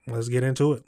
Let's get into it.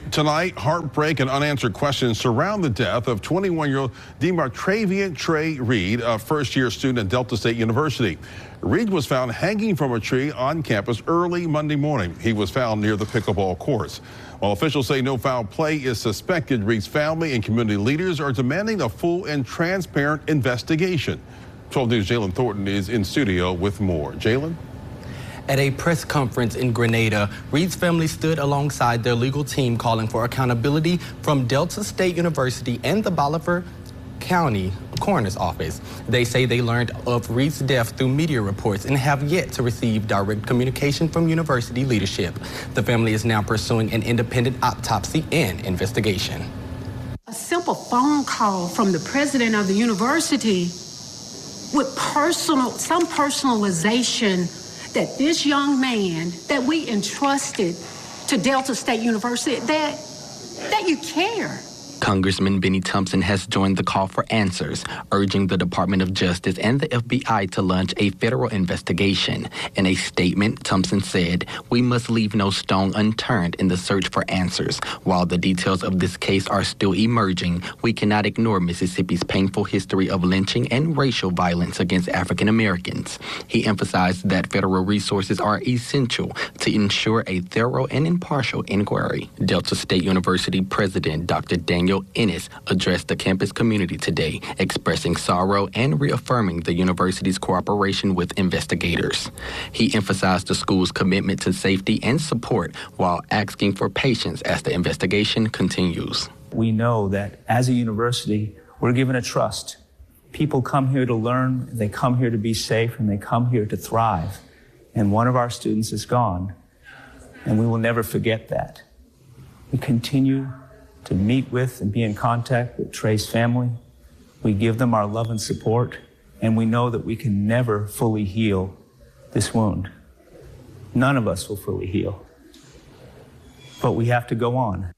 Tonight, heartbreak and unanswered questions surround the death of 21-year-old Trey Reed, a first-year student at Delta State University. Reed was found hanging from a tree on campus early Monday morning. He was found near the pickleball courts. While officials say no foul play is suspected, Reed's family and community leaders are demanding a full and transparent investigation. 12 News' Jalen Thornton is in studio with more. Jalen? At a press conference in Grenada, Reed's family stood alongside their legal team calling for accountability from Delta State University and the Bolivar County Coroner's Office. They say they learned of Reed's death through media reports and have yet to receive direct communication from university leadership. The family is now pursuing an independent autopsy and investigation. A simple phone call from the president of the university with some personalization that this young man that we entrusted to Delta State University, that you care. Congressman Benny Thompson has joined the call for answers, urging the Department of Justice and the FBI to launch a federal investigation. In a statement, Thompson said, "We must leave no stone unturned in the search for answers. While the details of this case are still emerging, we cannot ignore Mississippi's painful history of lynching and racial violence against African Americans." He emphasized that federal resources are essential to ensure a thorough and impartial inquiry. Delta State University President Dr. Daniel Ennis addressed the campus community today, expressing sorrow and reaffirming the university's cooperation with investigators. He emphasized the school's commitment to safety and support while asking for patience as the investigation continues. We know that as a university, we're given a trust. People come here to learn, they come here to be safe, and they come here to thrive. And one of our students is gone, and we will never forget that. We continue to meet with and be in contact with Trey's family. We give them our love and support, and we know that we can never fully heal this wound. None of us will fully heal, but we have to go on.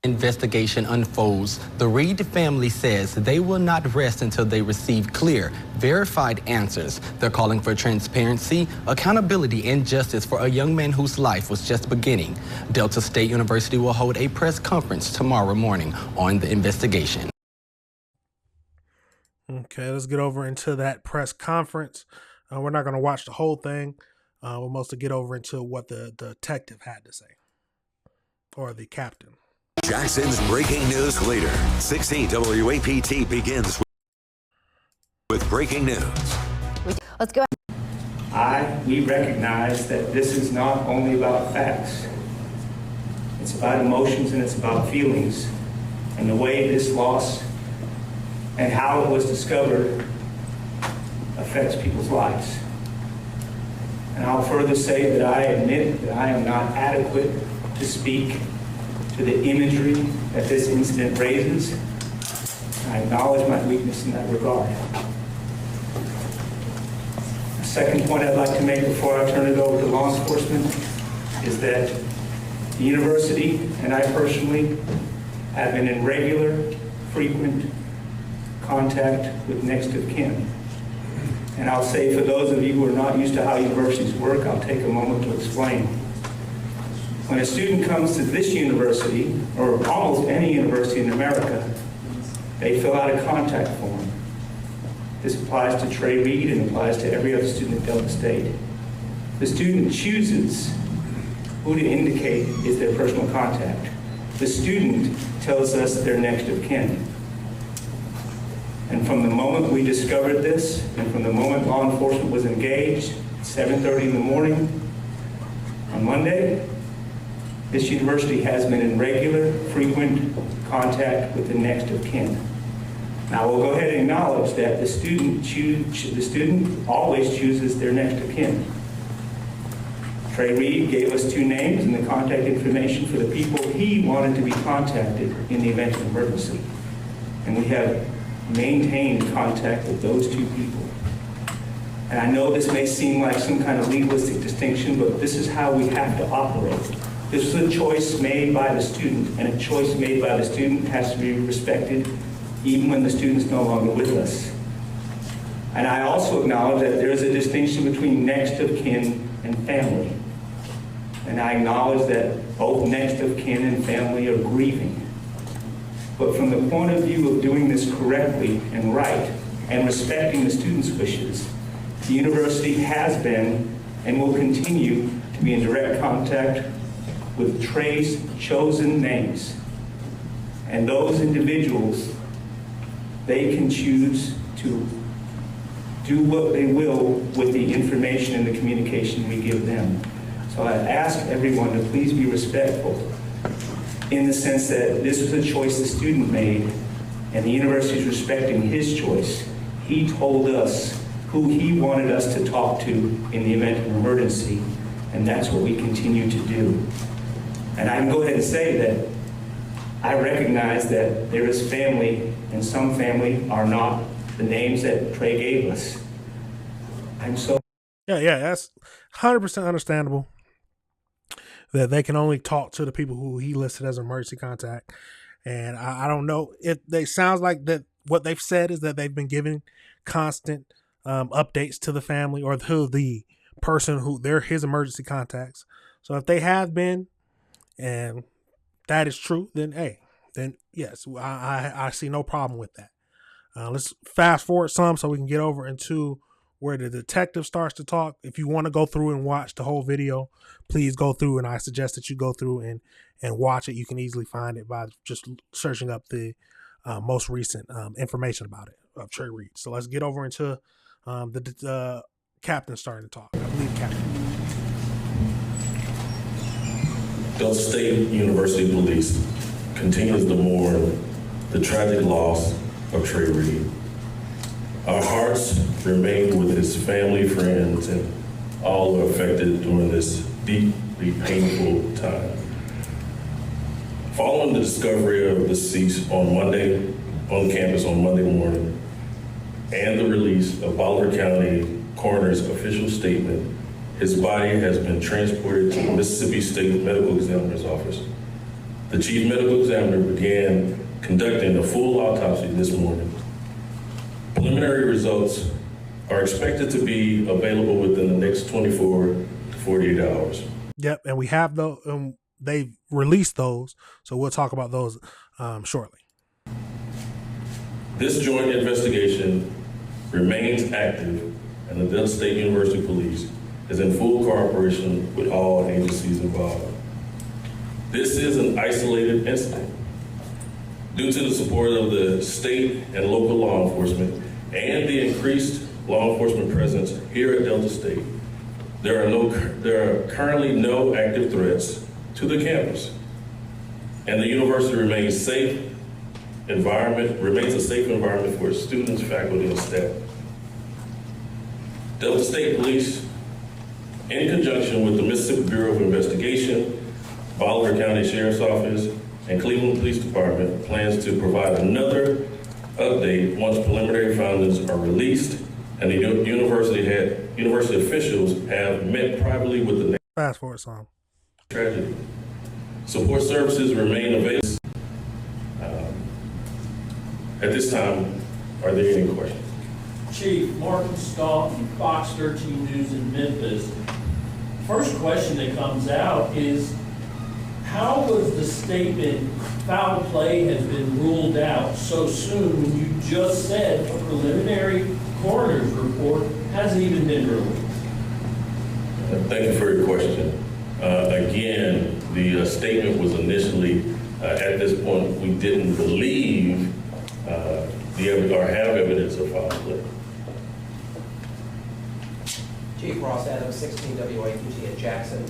Investigation unfolds. The Reed family says they will not rest until they receive clear, verified answers. They're calling for transparency, accountability, and justice for a young man whose life was just beginning. Delta State University will hold a press conference tomorrow morning on the investigation. Okay, let's get over into that press conference. We're not going to watch the whole thing. We'll mostly get over into what the detective had to say, or the captain. Jackson's breaking news leader, 16 WAPT begins with breaking news. Let's go. We recognize that this is not only about facts. It's about emotions and it's about feelings. And the way this loss and how it was discovered affects people's lives. And I'll further say that I admit that I am not adequate to speak to the imagery that this incident raises. I acknowledge my weakness in that regard. The second point I'd like to make before I turn it over to law enforcement is that the university and I personally have been in regular, frequent contact with next of kin. And I'll say, for those of you who are not used to how universities work, I'll take a moment to explain. When a student comes to this university, or almost any university in America, they fill out a contact form. This applies to Trey Reed and applies to every other student at Delta State. The student chooses who to indicate is their personal contact. The student tells us their next of kin. And from the moment we discovered this, and from the moment law enforcement was engaged, 7:30 in the morning on Monday, this university has been in regular, frequent contact with the next of kin. Now we'll go ahead and acknowledge that the student always chooses their next of kin. Trey Reed gave us 2 names and the contact information for the people he wanted to be contacted in the event of emergency. And we have maintained contact with those 2 people. And I know this may seem like some kind of legalistic distinction, but this is how we have to operate. This is a choice made by the student, and a choice made by the student has to be respected even when the student's no longer with us. And I also acknowledge that there is a distinction between next of kin and family. and I acknowledge that both next of kin and family are grieving. But from the point of view of doing this correctly and right, and respecting the students' wishes, the university has been and will continue to be in direct contact with Trey's chosen names. And those individuals, they can choose to do what they will with the information and the communication we give them. So I ask everyone to please be respectful in the sense that this was a choice the student made, and the university is respecting his choice. He told us who he wanted us to talk to in the event of an emergency, and that's what we continue to do. And I can go ahead and say that I recognize that there is family, and some family are not the names that Trey gave us. I'm so... Yeah, that's 100% understandable that they can only talk to the people who he listed as emergency contact. And I don't know if they sounds like that what they've said is that they've been giving constant updates to the family or to the person who they're his emergency contacts. So if they have been, and that is true, then hey, then yes, I see no problem with that. Let's fast forward some so we can get over into where the detective starts to talk. If you want to go through and watch the whole video, please go through, and I suggest that you go through and watch it. You can easily find it by just searching up the most recent information about it of Trey Reed. So let's get over into the captain starting to talk. I believe captain. Delta State University Police continues to mourn the tragic loss of Trey Reed. Our hearts remain with his family, friends, and all are affected during this deeply painful time. Following the discovery of the deceased on campus on Monday morning, and the release of Bolivar County Coroner's official statement, his body has been transported to the Mississippi State Medical Examiner's office. The Chief Medical Examiner began conducting a full autopsy this morning. Preliminary results are expected to be available within the next 24 to 48 hours. Yep, and we have those. They've released those, so we'll talk about those shortly. This joint investigation remains active, and the Delta State University Police is in full cooperation with all agencies involved. This is an isolated incident. Due to the support of the state and local law enforcement and the increased law enforcement presence here at Delta State, there are currently no active threats to the campus, and the university remains a safe environment for students, faculty, and staff. Delta State Police, in conjunction with the Mississippi Bureau of Investigation, Bolivar County Sheriff's Office, and Cleveland Police Department, plans to provide another update once preliminary findings are released and the university officials have met privately with the fast forward song. Tragedy. Support services remain available. At this time, are there any questions? Chief, Martin Scott from Fox 13 News in Memphis. First question that comes out is, how was the statement foul play has been ruled out so soon when you just said a preliminary coroner's report hasn't even been released? Thank you for your question. Again, the statement was initially, at this point, we didn't believe or have evidence of foul play. Chief Ross Adams, 16 WAPT in Jackson.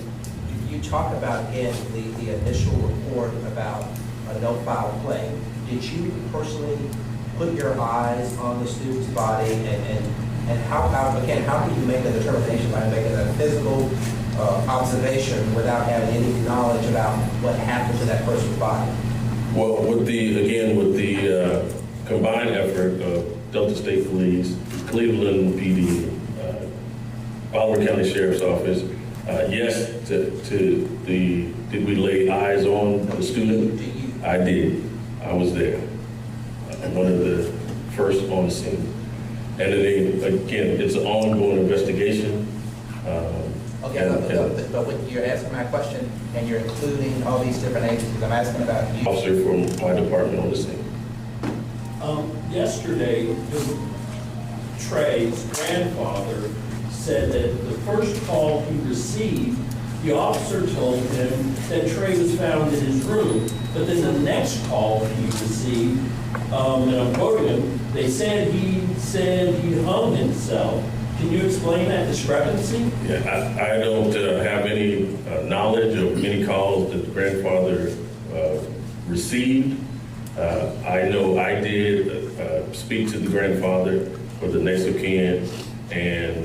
You talk about, again, the initial report about no foul play. Did you personally put your eyes on the student's body, and how can you make a determination by making a physical observation without having any knowledge about what happened to that person's body? Well, with the combined effort of Delta State Police, Cleveland PD, Bolivar County Sheriff's Office, yes, did we lay eyes on the student? I did. I was there. I'm one of the first on the scene. And then, again, it's an ongoing investigation. Okay, but when you're asking my question and you're including all these different agencies, I'm asking about you. Officer from my department on the scene. Yesterday, Trey's grandfather said that the first call he received, the officer told him that Trey was found in his room. But then the next call he received, and I'm quoting him, they said he hung himself. Can you explain that discrepancy? Yeah, I don't have any knowledge of any calls that the grandfather received. I know I did speak to the grandfather for the next of kin, and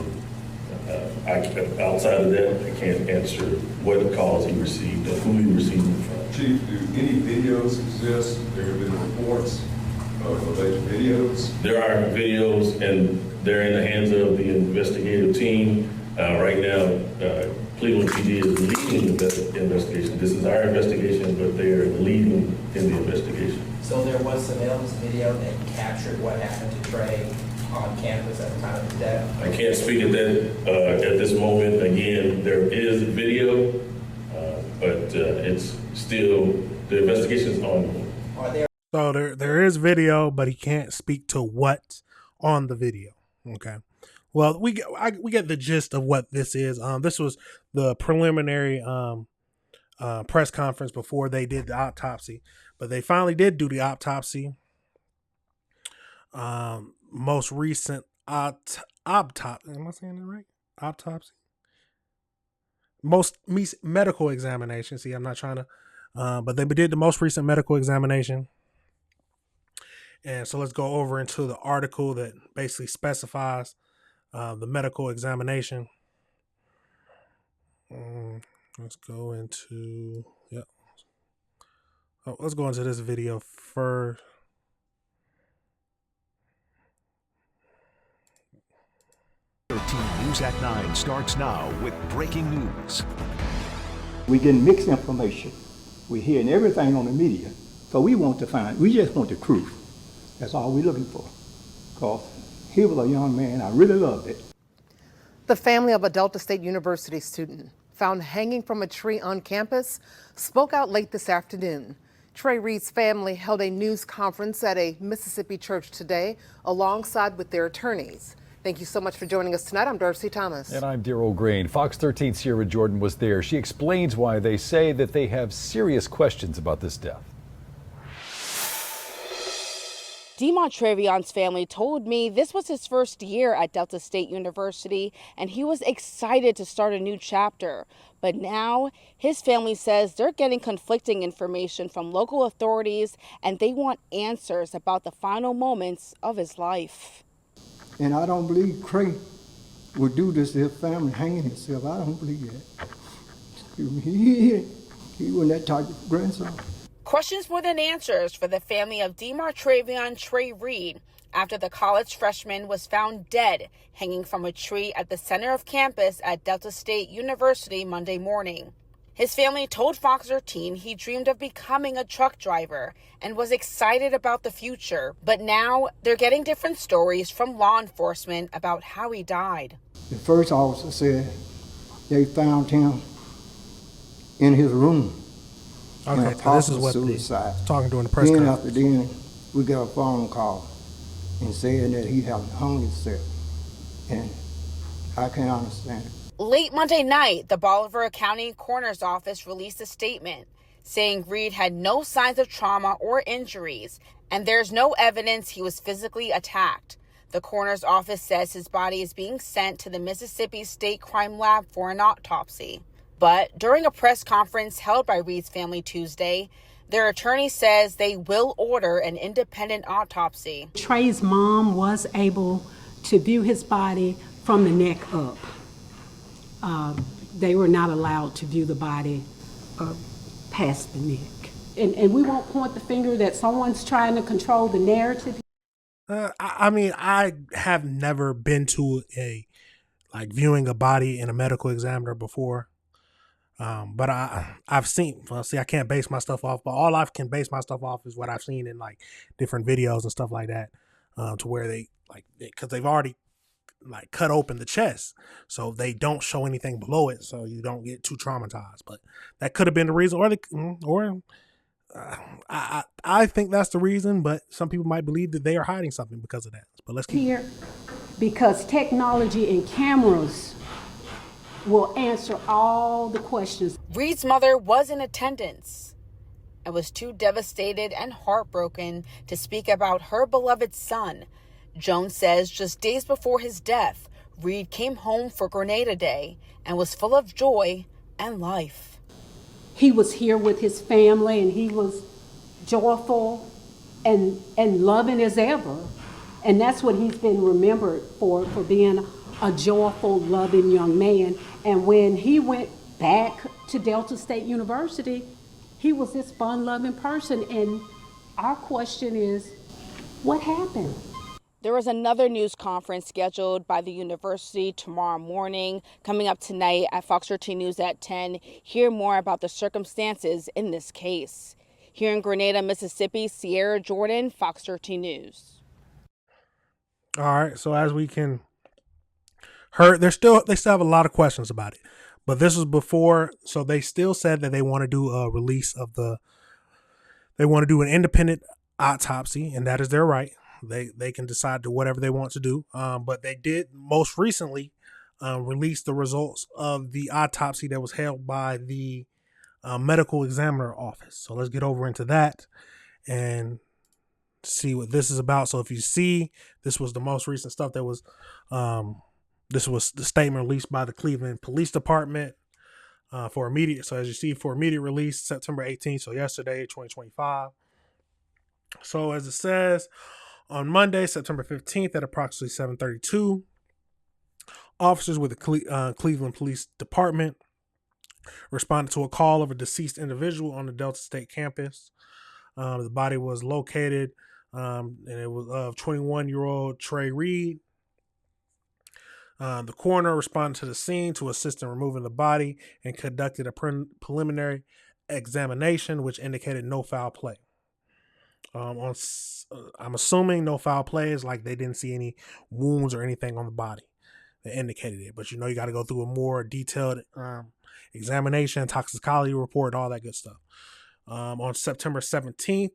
outside of that, I can't answer what calls he received and who he received them from. Chief, do any videos exist? There have been reports of alleged videos? There are videos, and they're in the hands of the investigative team. Right now, Cleveland PD is leading the investigation. This is our investigation, but they are leading in the investigation. So there was surveillance video that captured what happened to Trey on campus at the time of his death? I can't speak at that at this moment. Again, there is video, but it's still, the investigation is ongoing. So there is video, but he can't speak to what's on the video. Okay. Well, we get the gist of what this is. This was the preliminary press conference before they did the autopsy, but they finally did do the autopsy. Most recent autopsy. Am I saying that right? Autopsy. Most medical examination. See, I'm not trying to, but they did the most recent medical examination. And so let's go over into the article that basically specifies the medical examination. Let's go into, let's go into this video first. News at 9 starts now with breaking news. We're getting mixed information. We're hearing everything on the media. So we just want the truth. That's all we're looking for. Because he was a young man, I really loved it. The family of a Delta State University student found hanging from a tree on campus spoke out late this afternoon. Trey Reed's family held a news conference at a Mississippi church today alongside with their attorneys. Thank you so much for joining us tonight. I'm Darcy Thomas. And I'm Daryl Green. Fox 13's Sierra Jordan was there. She explains why they say that they have serious questions about this death. Demont Trevion's family told me this was his first year at Delta State University, and he was excited to start a new chapter. But now his family says they're getting conflicting information from local authorities, and they want answers about the final moments of his life. And I don't believe Trey would do this to his family, hanging himself. I don't believe that. He wasn't that type of grandson. Questions more than answers for the family of Demont Trevion Trey Reed after the college freshman was found dead hanging from a tree at the center of campus at Delta State University Monday morning. His family told Fox 13 he dreamed of becoming a truck driver and was excited about the future. But now they're getting different stories from law enforcement about how he died. The first officer said they found him in his room. Okay, so this is what suicide. Talking during the press conference. After then, we got a phone call and saying that he had hung himself. And I can't understand it. Late Monday night, the Bolivar County Coroner's Office released a statement saying Reed had no signs of trauma or injuries, and there's no evidence he was physically attacked. The coroner's office says his body is being sent to the Mississippi State Crime Lab for an autopsy. But during a press conference held by Reed's family Tuesday, their attorney says they will order an independent autopsy. Trey's mom was able to view his body from the neck up. They were not allowed to view the body past the neck. And we won't point the finger that someone's trying to control the narrative. I mean, I have never been to viewing a body in a medical examiner before. But I've seen, I can't base my stuff off, but all I can base my stuff off is what I've seen in different videos and stuff like that, to where because they've already like cut open the chest, so they don't show anything below it, so you don't get too traumatized. But that could have been the reason, I think that's the reason. But some people might believe that they are hiding something because of that. But let's keep here because technology and cameras will answer all the questions. Reed's mother was in attendance and was too devastated and heartbroken to speak about her beloved son. Jones says just days before his death, Reed came home for Grenada Day and was full of joy and life. He was here with his family and he was joyful and loving as ever. And that's what he's been remembered for being a joyful, loving young man. And when he went back to Delta State University, he was this fun-loving person. And our question is, what happened? There was another news conference scheduled by the university tomorrow morning. Coming up tonight at Fox 13 News at 10, hear more about the circumstances in this case. Here in Grenada, Mississippi, Sierra Jordan, Fox 13 News. All right, so as we can heard, they still have a lot of questions about it. But this was before, so they still said that they want to do a release of they want to do an independent autopsy, and that is their right. They can decide to whatever they want to do. But they did most recently release the results of the autopsy that was held by the medical examiner office. So let's get over into that and see what this is about. So if you see, this was the most recent stuff that was, this was the statement released by the Cleveland Police Department for immediate. So as you see, for immediate release, September 18th. So yesterday, 2025. So as it says, on Monday, September 15th at approximately 7:32, officers with the Cleveland Police Department responded to a call of a deceased individual on the Delta State campus. The body was located, and it was of 21-year-old Trey Reed. The coroner responded to the scene to assist in removing the body and conducted a preliminary examination, which indicated no foul play. I'm assuming no foul play is like they didn't see any wounds or anything on the body that indicated it. But you got to go through a more detailed examination, toxicology report, all that good stuff. On September 17th,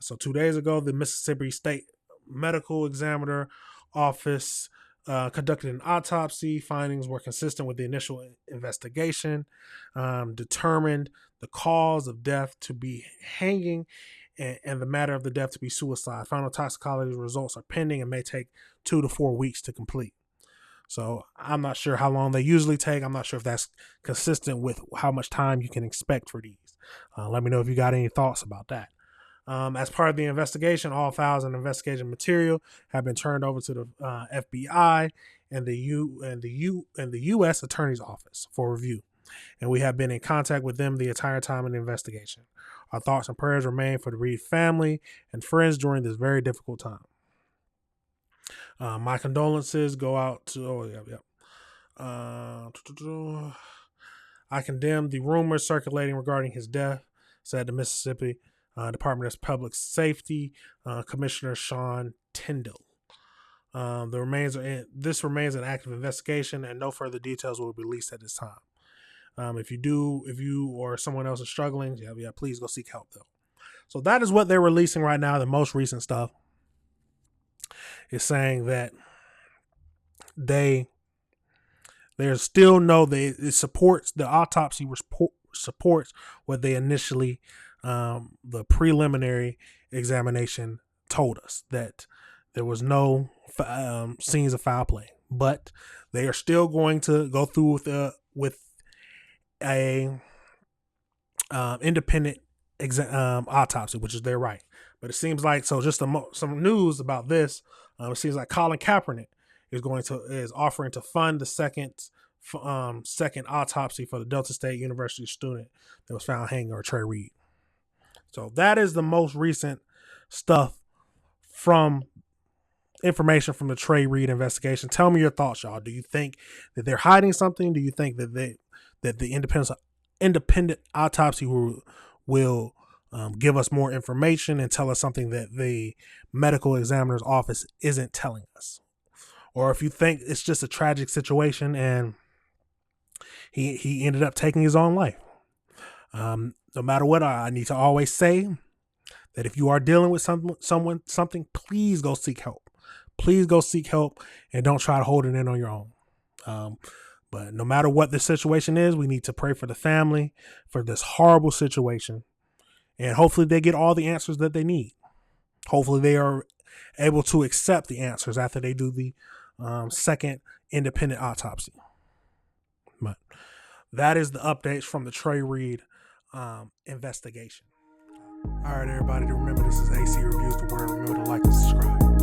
so 2 days ago, the Mississippi State Medical Examiner Office conducted an autopsy. Findings were consistent with the initial investigation, determined the cause of death to be hanging and the matter of the death to be suicide. Final toxicology results are pending and may take 2 to 4 weeks to complete. So I'm not sure how long they usually take. I'm not sure if that's consistent with how much time you can expect for these. Let me know if you got any thoughts about that. As part of the investigation, all files and investigation material have been turned over to the FBI and the U.S. Attorney's Office for review, and we have been in contact with them the entire time of the investigation. Our thoughts and prayers remain for the Reed family and friends during this very difficult time. My condolences go out to. I condemn the rumors circulating regarding his death, said the Mississippi Department of Public Safety Commissioner Sean Tyndall. This remains an active investigation, and no further details will be released at this time. If you or someone else is struggling, please go seek help though. So that is what they're releasing right now. The most recent stuff is saying that there's still it supports the autopsy supports what they initially the preliminary examination told us, that there was no scenes of foul play, but they are still going to go through with a independent autopsy, which is their right. But it seems like, so just some news about this. It seems like Colin Kaepernick is offering to fund the second autopsy for the Delta State University student that was found hanging, or Trey Reed. So that is the most recent stuff from information from the Trey Reed investigation. Tell me your thoughts, y'all. Do you think that they're hiding something? Do you think that the independent autopsy will give us more information and tell us something that the medical examiner's office isn't telling us? or if you think it's just a tragic situation and he ended up taking his own life. No matter what, I need to always say that if you are dealing with something, please go seek help. Please go seek help and don't try to hold it in on your own. But no matter what the situation is, we need to pray for the family, for this horrible situation. And hopefully they get all the answers that they need. Hopefully they are able to accept the answers after they do the second independent autopsy. But that is the updates from the Trey Reed investigation. All right, everybody, remember this is AC Reviews the Word. Remember to like and subscribe.